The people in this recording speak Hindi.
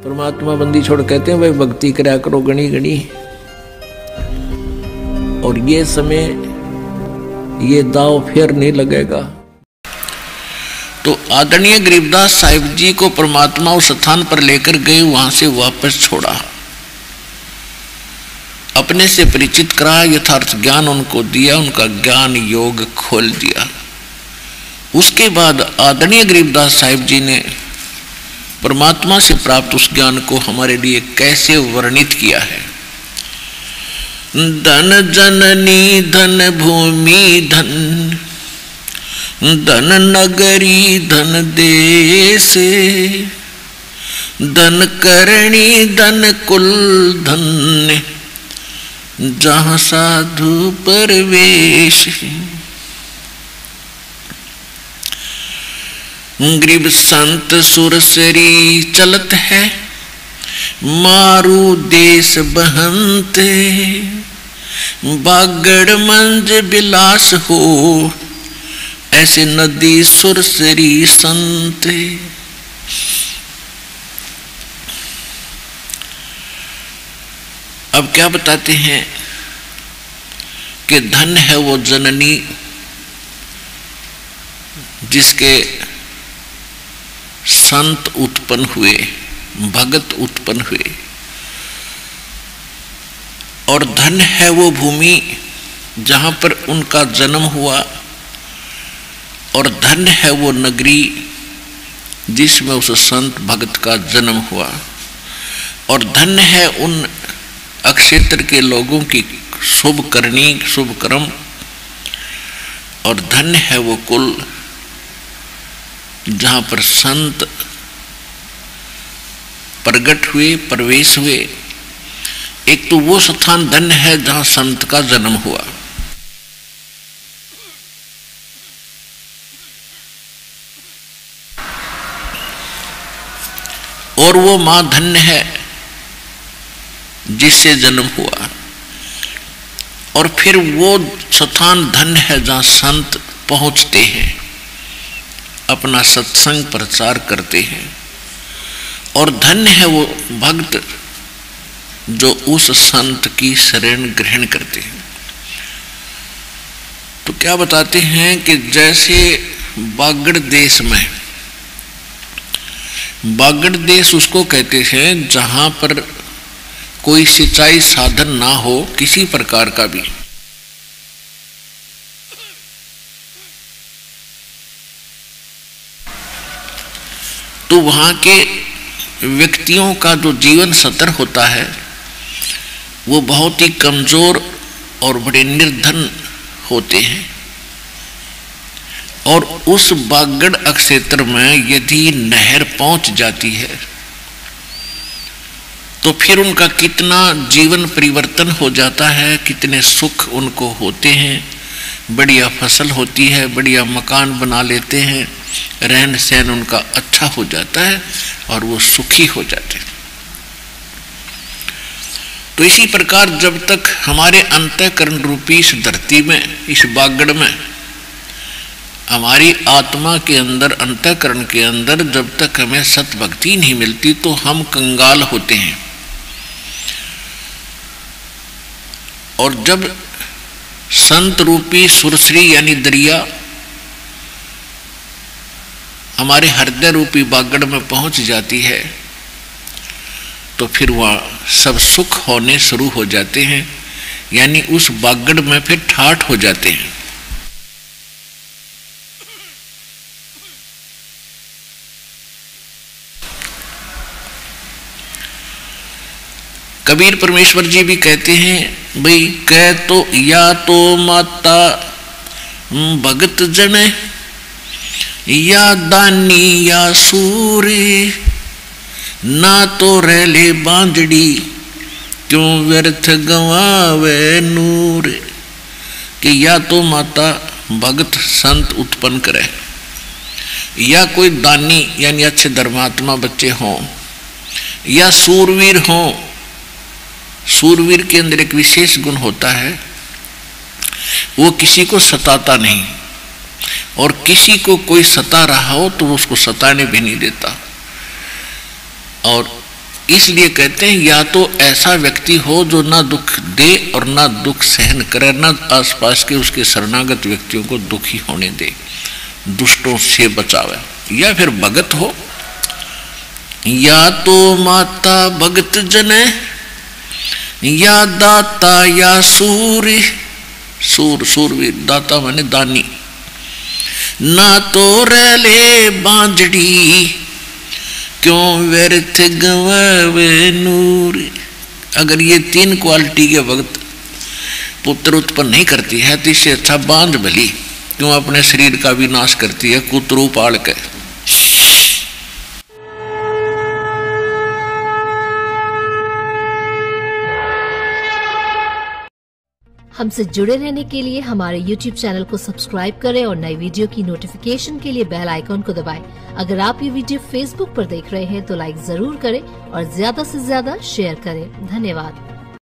परमात्मा बंदी छोड़ कहते हैं भाई भक्ति करा करो गणी गणी। और ये समय ये दाव फिर नहीं लगेगा। तो आदरणीय गरीबदास साहिब जी को परमात्मा उस स्थान पर लेकर गए, वहां से वापस छोड़ा, अपने से परिचित करा, यथार्थ ज्ञान उनको दिया, उनका ज्ञान योग खोल दिया। उसके बाद आदरणीय गरीबदास साहिब जी ने परमात्मा से प्राप्त उस ज्ञान को हमारे लिए कैसे वर्णित किया है। धन जननी धन भूमि धन, धन नगरी धन देश, धन करणी धन कुल धन, जहाँ साधु परवेश। गरीब संत सुरसरी चलत है, मारू देश बहंते, बागड़ मंज बिलास हो, ऐसे नदी सुरसरी संत। अब क्या बताते हैं कि धन है वो जननी जिसके संत उत्पन्न हुए, भगत उत्पन्न हुए, और धन है वो भूमि जहाँ पर उनका जन्म हुआ, और धन है वो नगरी जिसमें उस संत भगत का जन्म हुआ, और धन है उन अक्षेत्र के लोगों की शुभ करनी शुभ कर्म, और धन है वो कुल जहाँ पर संत प्रगट हुए, प्रवेश हुए। एक तो वो स्थान धन है जहाँ संत का जन्म हुआ, और वो माँ धन्य है जिससे जन्म हुआ, और फिर वो स्थान धन है जहाँ संत पहुँचते हैं, अपना सत्संग प्रचार करते हैं, और धन्य है वो भक्त जो उस संत की शरण ग्रहण करते हैं। तो क्या बताते हैं कि जैसे बागड़ देश में, बागड़ देश उसको कहते हैं जहां पर कोई सिंचाई साधन ना हो किसी प्रकार का भी, तो वहां के व्यक्तियों का जो जीवन स्तर होता है वो बहुत ही कमजोर और बड़े निर्धन होते हैं। और उस बागड़ क्षेत्र में यदि नहर पहुंच जाती है तो फिर उनका कितना जीवन परिवर्तन हो जाता है, कितने सुख उनको होते हैं, बढ़िया फसल होती है, बढ़िया मकान बना लेते हैं, रहन सहन उनका अच्छा हो जाता है और वो सुखी हो जाते हैं। तो इसी प्रकार जब तक हमारे अंतःकरण रूपी इस धरती में, इस बागड़ में, हमारी आत्मा के अंदर, अंतःकरण के अंदर जब तक हमें सत भक्ति नहीं मिलती तो हम कंगाल होते हैं। और जब संत रूपी सुरसरी यानी दरिया हमारे हृदय रूपी बागड़ में पहुंच जाती है तो फिर वह सब सुख होने शुरू हो जाते हैं, यानी उस बागड़ में फिर ठाठ हो जाते हैं। कबीर परमेश्वर जी भी कहते हैं भाई कह तो या तो माता भगत जन, या दानी या सूरी, ना तो रहले बांजड़ी क्यों व्यर्थ गंवावे नूर। कि या तो माता भगत संत उत्पन्न करे, या कोई दानी यानी अच्छे धर्मात्मा बच्चे हों, या सूरवीर हों। सूरवीर के अंदर एक विशेष गुण होता है, वो किसी को सताता नहीं, और किसी को कोई सता रहा हो तो उसको सताने भी नहीं देता। और इसलिए कहते हैं या तो ऐसा व्यक्ति हो जो ना दुख दे और ना दुख सहन करे, ना आसपास के उसके शरणागत व्यक्तियों को दुखी होने दे, दुष्टों से बचावे। या फिर भगत हो, या तो माता भगत जने, या दाता या सूरी, सूरवीर, दाता माने दानी, ना तो रले बांझड़ी क्यों व्यर्थ गवावे नूर। अगर ये 3 क्वालिटी के भक्त पुत्र उत्पन्न नहीं करती है तो इससे अच्छा बांझ भली क्यों अपने शरीर का विनाश करती है कुतरू पाल के। हमसे जुड़े रहने के लिए हमारे YouTube चैनल को सब्सक्राइब करें और नई वीडियो की नोटिफिकेशन के लिए बेल आइकॉन को दबाएं। अगर आप ये वीडियो Facebook पर देख रहे हैं तो लाइक जरूर करें और ज्यादा से ज्यादा शेयर करें। धन्यवाद।